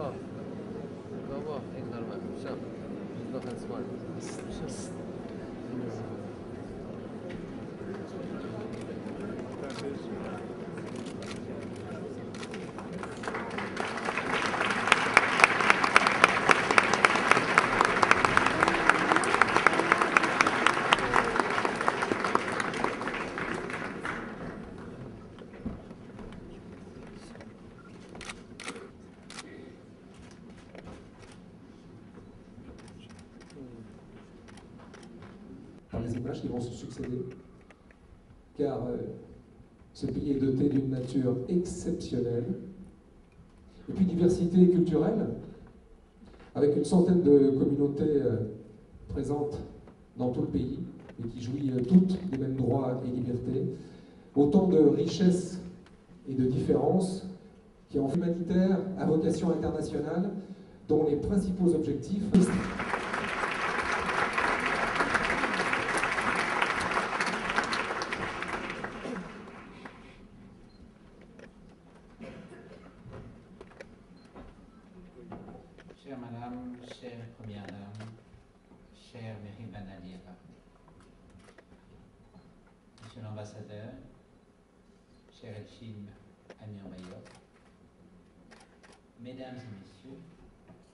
Bravo, enorme. Все. Noch ein Smile. Les images qui vont se succéder, car ce pays est doté d'une nature exceptionnelle, et puis diversité culturelle, avec une centaine de communautés présentes dans tout le pays, et qui jouit toutes des mêmes droits et libertés, autant de richesses et de différences qui en fait humanitaire à vocation internationale, dont les principaux objectifs Chère Madame, chère Première Dame, chère Mary Banalieva, Monsieur l'Ambassadeur, cher Elchim Amir Mayor, Mesdames et Messieurs,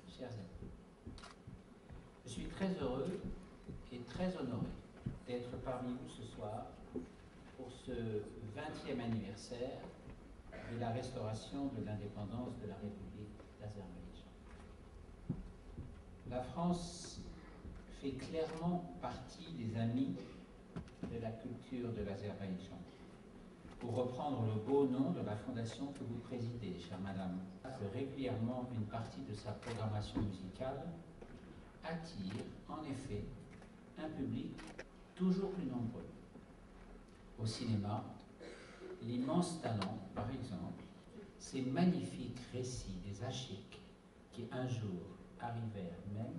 chers amis, je suis très heureux et très honoré d'être parmi vous ce soir pour ce 20e anniversaire de la restauration de l'indépendance de la République d'Azerbaïdjan. La France fait clairement partie des amis de la culture de l'Azerbaïdjan. Pour reprendre le beau nom de la fondation que vous présidez, chère Madame, que régulièrement une partie de sa programmation musicale attire en effet un public toujours plus nombreux. Au cinéma, l'immense talent, par exemple, ces magnifiques récits des achiks qui un jour arrivèrent même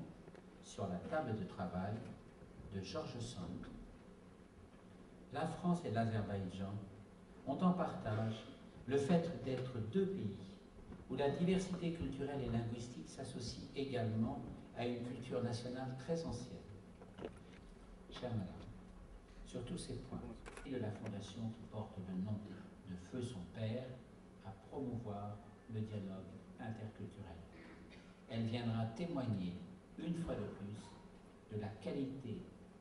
sur la table de travail de George Sand. La France et l'Azerbaïdjan ont en partage le fait d'être deux pays où la diversité culturelle et linguistique s'associe également à une culture nationale très ancienne. Chère Madame, sur tous ces points, de la fondation qui porte le nom de feu son père à promouvoir le dialogue interculturel. Elle viendra témoigner une fois de plus de la qualité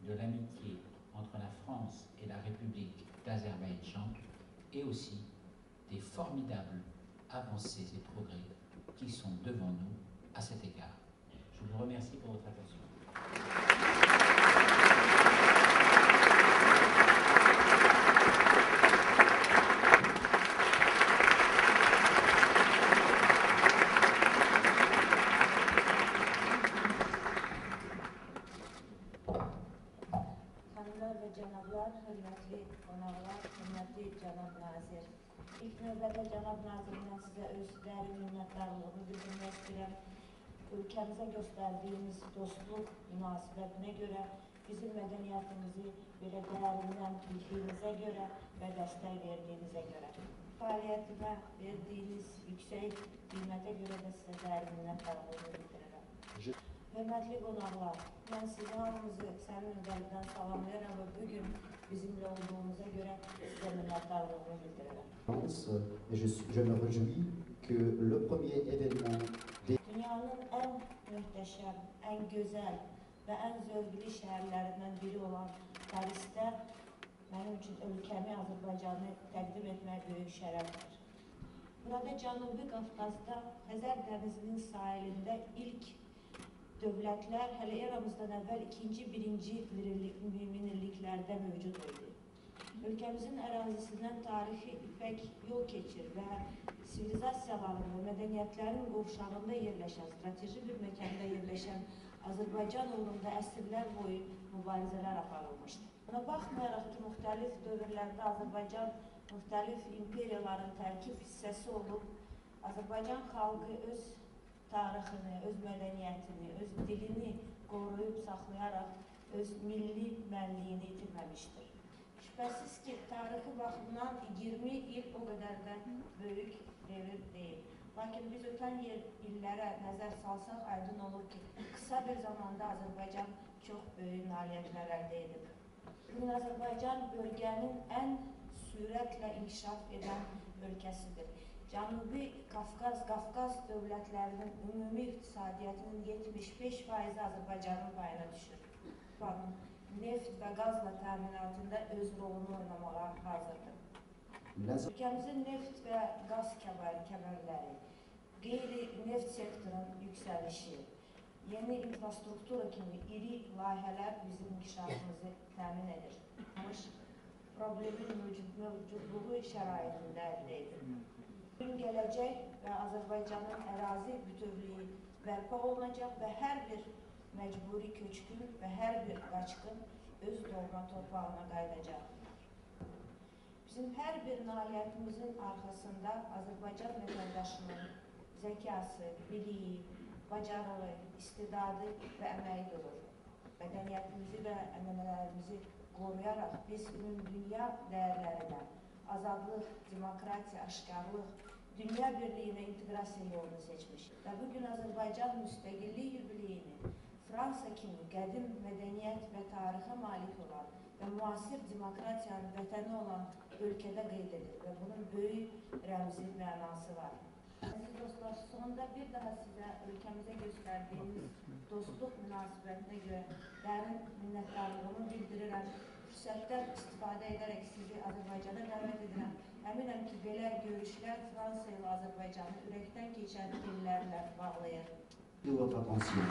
de l'amitié entre la France et la République d'Azerbaïdjan et aussi des formidables avancées et progrès qui sont devant nous à cet égard. Je vous remercie pour votre attention. Cenablar, hürmetli qonaqlar, hürmetli Cənab Nazir. İlk növbədə Cənab Nazirdən sizə öz dərin minnətdarlığımı bildirmək istəyirəm. Ülkəmizə göstərdiyiniz dostluq münasibətinə görə, bizim mədəniyyətimizi belə dərindən bildiyinizə görə və dəstək verdiyinizə görə. Fəaliyyətimə verdiyiniz yüksək qiymətə görə də sizə dərin minnətdarlığımı bildirirəm. Hörmətli qonaqlar, mən sizin hamınızı səmimi qəlbdən salamlayıram və bugün bizimlə olduğunuza görə sizə minnətdarlığımı bildirirəm. Je me réjouis que le premier événement Dünyanın ən möhtəşəm, ən gözəl və ən zövqlü şəhərlərindən biri olan Parisdə mənim üçün ölkəmi, Azərbaycanı təqdim etmək böyük şərəfdir. Burada Cənubi Qafqazda Xəzər dənizinin sahilində ilk dövlətlər hələ eramızdan əvvəl ikinci, birinci minilliklərdə mövcud idi. Ölkəmizin ərazisindən tarixi ipək yol keçir və sivilizasiyaların və mədəniyyətlərin qovşağında yerləşən, strateji bir məkanda yerləşən Azərbaycan uğrunda əsrlər boyu mübarizələr aparılmışdır. Buna baxmayaraq ki, müxtəlif dövrlərdə Azərbaycan müxtəlif imperiyaların tərkib hissəsi olub, Azərbaycan xalqı öz tarixini, öz mədəniyyətini, öz dilini qoruyub saxlayaraq öz milli mənliyini itirməmişdir. Şübhəsiz ki, tarixi baxımdan 20 il o qədər də böyük devir deyil. Lakin biz ötən illərə nəzər salsaq aydın olur ki, qısa bir zamanda Azərbaycan çox böyük nailiyyətlər əldə edib. Bugün Azərbaycan bölgənin ən sürətlə inkişaf edən ölkəsidir. Cənubi Qafqaz dövlətlərinin ümumi iqtisadiyyatının 75% Azərbaycanın payına düşür. Neft və qazla təminatında öz rolunu oynamağa hazırdır. Ülkəmizin neft və qaz kəmərləri, qeyri-neft sektorunun yüksəlişi, yeni infrastruktura kimi iri layihələr bizim inkişafımızı təmin edir. Problemin mövcudluğu şəraitində əldə edir. Gün gələcək və Azərbaycanın ərazi bütövlüyü bərpa olunacaq və hər bir məcburi köçkün və hər bir qaçqın öz doğma torpağına qayıdacaq. Bizim hər bir nailiyyətimizin arxasında Azərbaycan vətəndaşının zəkası, biliyi, bacarığı, istidadı və əməyi durur. Mədəniyyətimizi və ənənələrimizi qoruyaraq biz dünya dəyərlərinə, azadlıq, demokratiya, aşkarlıq, dünya birliyinə inteqrasiya yolunu seçmişik. Və bugün Azərbaycan müstəqillik yubileyini Fransa kimi qədim mədəniyyət və tarixə malik olan və müasir demokratiyanın vətəni olan ölkədə qeyd edir və bunun böyük rəmzi mənası var. Əziz dostlar, sonunda bir daha sizə ölkəmizə göstərdiyiniz dostluq münasibətinə görə dərin minnətdarlığımı bildirirəm. Fürsətdən istifadə edərək sizi Azərbaycana dəvət edirəm. Əminəm ki, belə görüşlər Fransa ilə Azərbaycanı ürəkdən keçən illərlə bağlayır. De votre attention.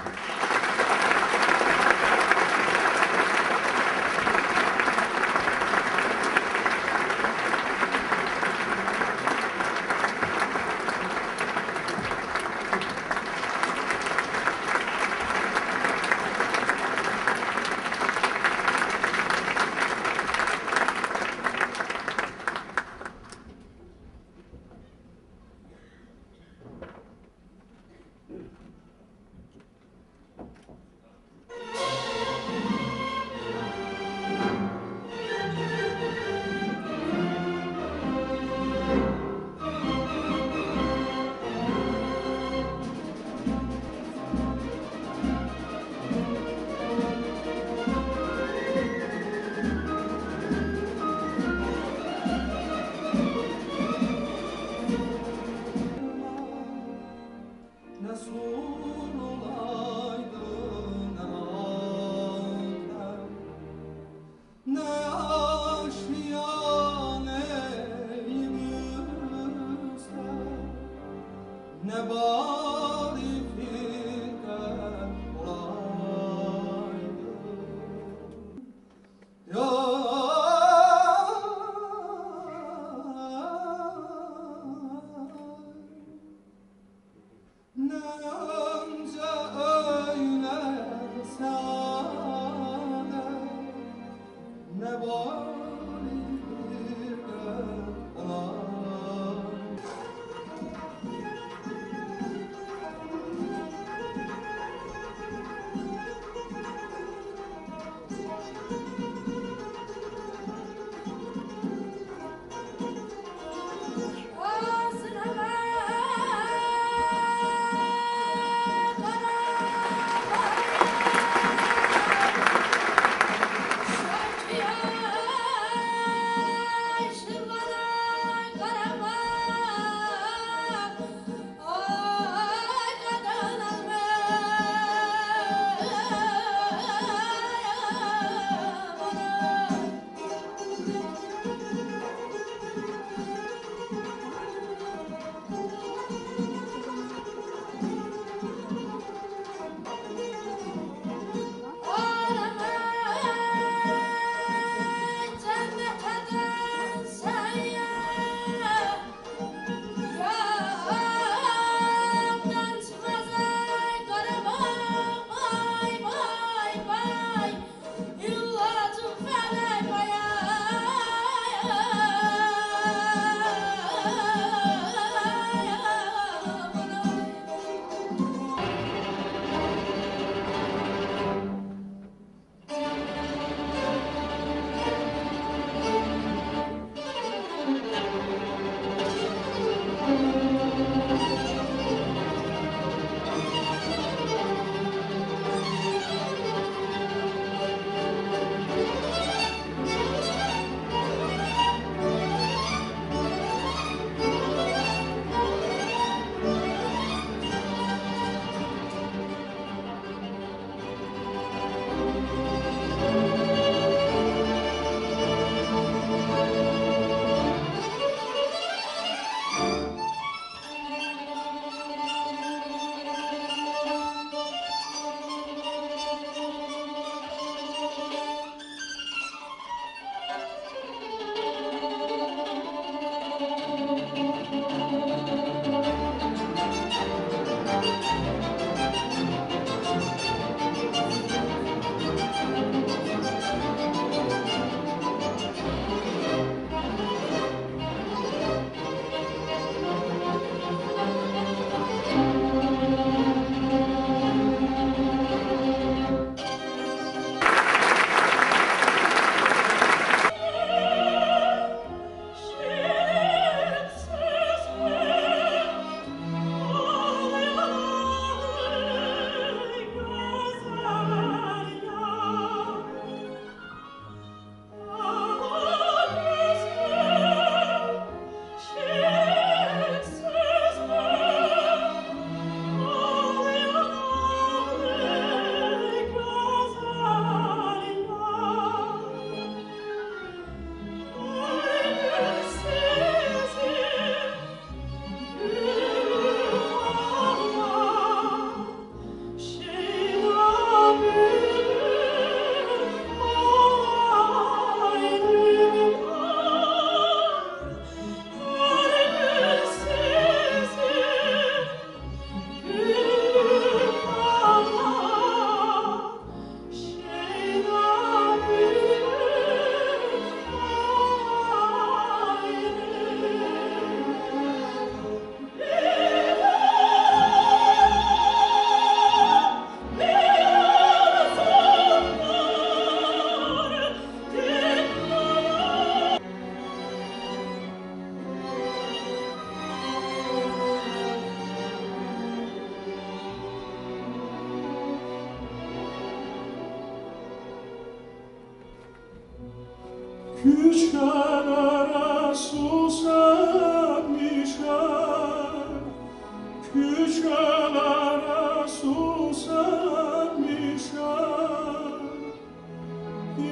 Küçüklere susamışlar, küçüklere susamışlar.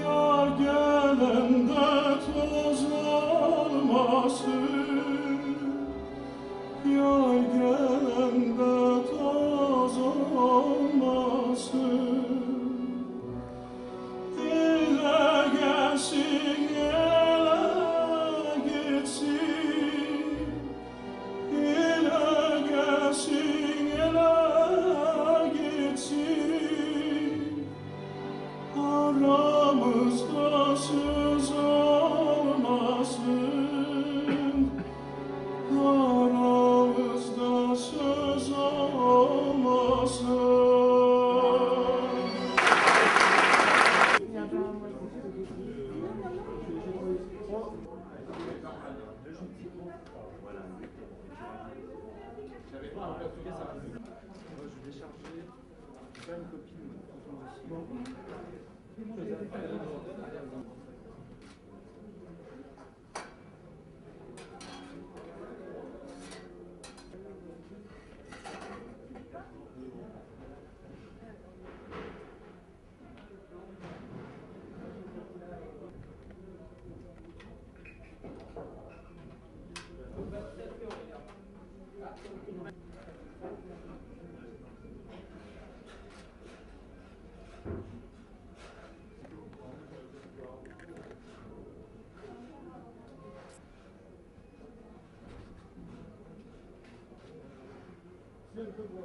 Yar gelende toz olmasın, yar gelende toz olmasın. Ele gelsin, ele gitsin, ele gelsin, ele gitsin. Aramızda söz olmasın, aramızda söz olmasın.